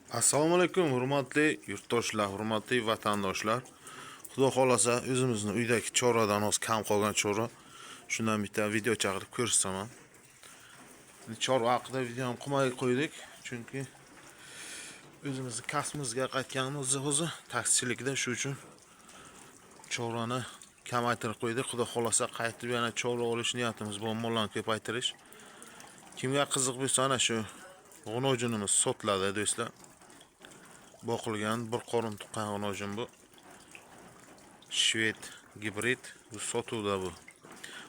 Assalomu alaykum, hurmatli yurtdoshlar, hurmatli vatandoshlar. Xudo xolasa o'zimizning uydagi choradan oz kam qolgan chora. Shundan bitta video chaqirib ko'rsaman. Chora haqida videoni qilmay qo'ydik, chunki o'zimizning kasbimizga qaytganimiz o'zi taksichilikda, shu uchun chorani kamaytirib qo'ydik. Xudo xolasa qaytib yana chora olish niyatimiz bor, mollarni ko'paytirish. Kimga qiziq bo'lsa, ana shu g'unojinimiz sotiladi do'stlar. Boqilgan bir qorin tuqqan g'unojin bu. Shved gibrid bu sotuvda bu.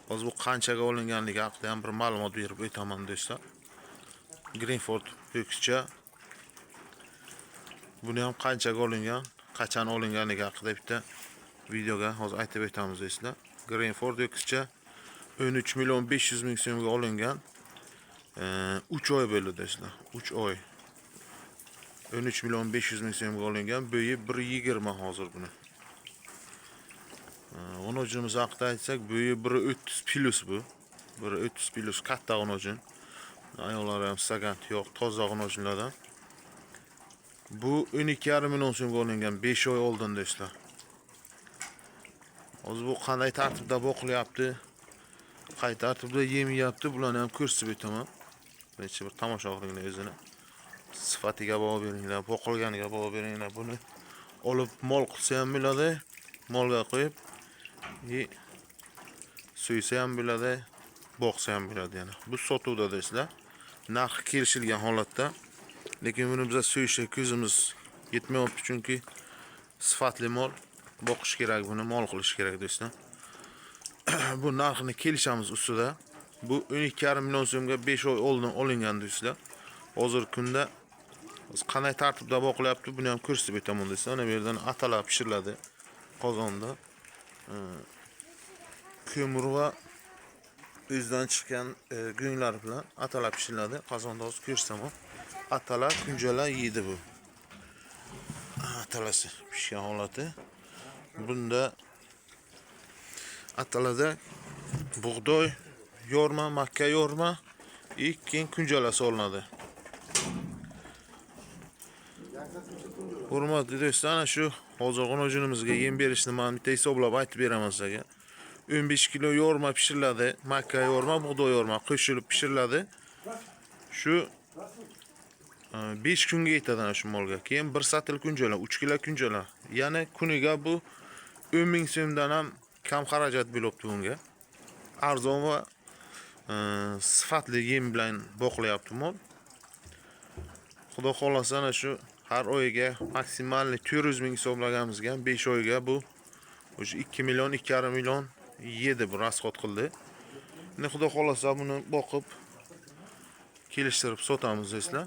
Hozir bu qanchaga olinganligi haqida ham bir ma'lumot berib o'taman do'stlar. Greenford ho'kizcha. Buni ham qanchaga olingan, qachon olinganligi haqida bitta videoga hozir aytib o'tamiz do'stlar. Greenford ho'kizcha 13 million 500 ming so'mga olingan. 3 oy bo'ldi do'stlar. 3 oy. 13 million 500 ming so'mga olingan. Bo'yi 1.20 hozir buni. G'unojimiz haqida aytsak, bo'yi 1.30 plus bu. 1.30 plus katta g'unojin. Ayollar ham sagant yo'q, toza g'unojinlardan. Bu 12.5 million so'mga olingan 5 oy oldin do'stlar. Hozir bu qanday tartibda boqilyapti, qay tartibda yemayapti, bularni ham ko'rsatib o'taman. Necha bir tomosha qilinglar o'zini. Sifatiga baho beringlar, boqilganiga baho beringlar. Buni olib mol qilsa ham bo'ladi, molga qo'yib, suysa ham bo'ladi, boqsa ham bo'ladi yana. Bu sotuvda do'stlar. Narxi kelishilgan holatda. Lekin buni biz suyishga ko'zimiz yetmayapti, chunki sifatli mol boqish kerak, buni mol qilish kerak do'stlar. Bu narxini kelishamiz ustida. Bu 12.5 million so'mga 5 oy oldin olingan do'stlar. Hozir kunda qanday tartibda boqilyapti, buni ham ko'rsatib o'taman do'stlar. Ana bu yerdan atalar pishiriladi qozonda. Ko'mir va o'zidan chiqqan go'nglar bilan atalar pishiriladi. Qozonda hozir ko'rsaman. Atalar, kunjalar yeydi bu. Atalasi pishgan holati. Bunda atalarda bug'doy yorma, makka yorma, keyin kunjalar solinadi. Hurmatli do'stlar, ana shu hozir g'unojinimizga yem berishni men bitta hisoblab aytib beraman sizga. 15 kilo yorma pishiriladi, makka yorma, bug'doy yorma qo'shilib pishiriladi. Shu 5 kunga yetadi ana shu molga. Keyin bir satil kunjalar, 3 kilo kunjalar. Ya'ni kuniga bu 10 ming so'mdan ham kam xarajat bo'libdi bunga. Arzon va sifatli yem bilan boqilyapti mol. Xudo xolasa ana shu har oyiga maksimalni 400 ming hisoblaganimizga 5 oyga bu o'sha 2 million 2,5 million yedi bu rasxod qildi. Endi xudo xolasa buni boqib kelishtirib sotamiz do'stlar.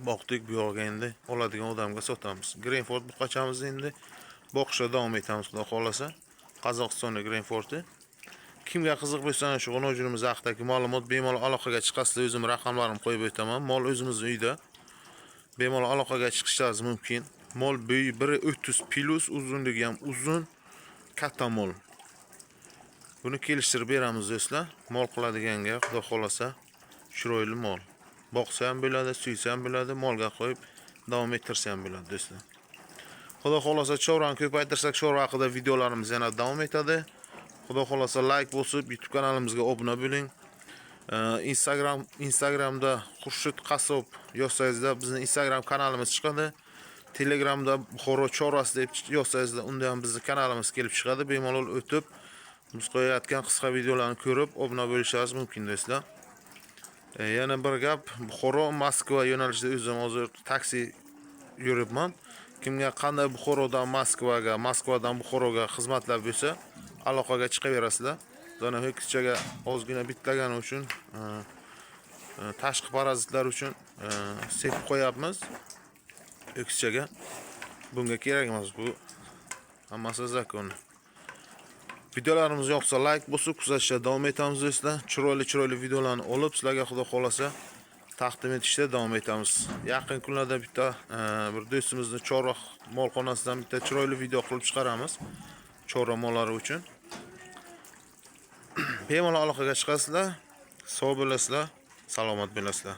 Boqdik, bu yo'g'a endi oladigan odamga sotamiz. Greenford bu qachamiz endi boqishga davom etamiz xudo xolasa. Qozog'istonning Greenfordi. Kimga qiziq bo'lsa, ana shu g'unojinimiz haqidagi ma'lumot bemalol aloqaga chiqasizlar. O'zim raqamlarimni qo'yib o'taman. Mol o'zimizning uyda. Bemalol aloqaga chiqishingiz mumkin. Mol bo'yi 1.30 plus, uzunligi ham uzun, katta mol. Buni kelishtirib beramiz do'stlar. Mol qiladiganga, xudo xolasa, chiroyli mol. Boqsa ham bo'ladi, suysa ham bo'ladi, molga qo'yib davom ettirsa ham bo'ladi do'stlar. Xudo xolasa chorani ko'paytirsak, chora haqida videolarimiz yana davom etadi. Xudo xolasa like bosib, YouTube kanalimizga obuna bo'ling. Instagramda Xurshid Qasob yozsangizda bizning Instagram kanalimiz chiqadi. Telegramda Buxoro chorasi deb yozsangizda unda ham bizning kanalimiz kelib chiqadi. Bemalol o'tib, biz qo'yayotgan qisqa videolarni ko'rib obuna bo'lishingiz mumkin do'stlar. Yana bir gap, Buxoro Moskva yo'nalishida o'zim hozir taksi yuribman. Kimga qanday Buxorodan Moskvaga, Moskvadan Buxoroga xizmatlar bo'lsa, aloqaga chiqaverasizlar. Zona ho'kizchaga ozgina bitlagani uchun, tashqi parazitlar uchun sepib qo'yapmiz. Ho'kizchaga bunga kerak emas bu. Hammasi zakon. Videolarimiz yoqsa like bosib kuzatishda davom etamiz do'stlar. Chiroyli videolarni olib sizlarga xudo xolasa taqdim etishda davom etamiz. Yaqin kunlarda bitta bir do'stimizni chorva molxonasidan bitta chiroyli video qilib chiqaramiz. Chorva mollari uchun. Bemalol aloqaga chiqasizlar, sog' bo'lasizlar, salomat bo'lasizlar.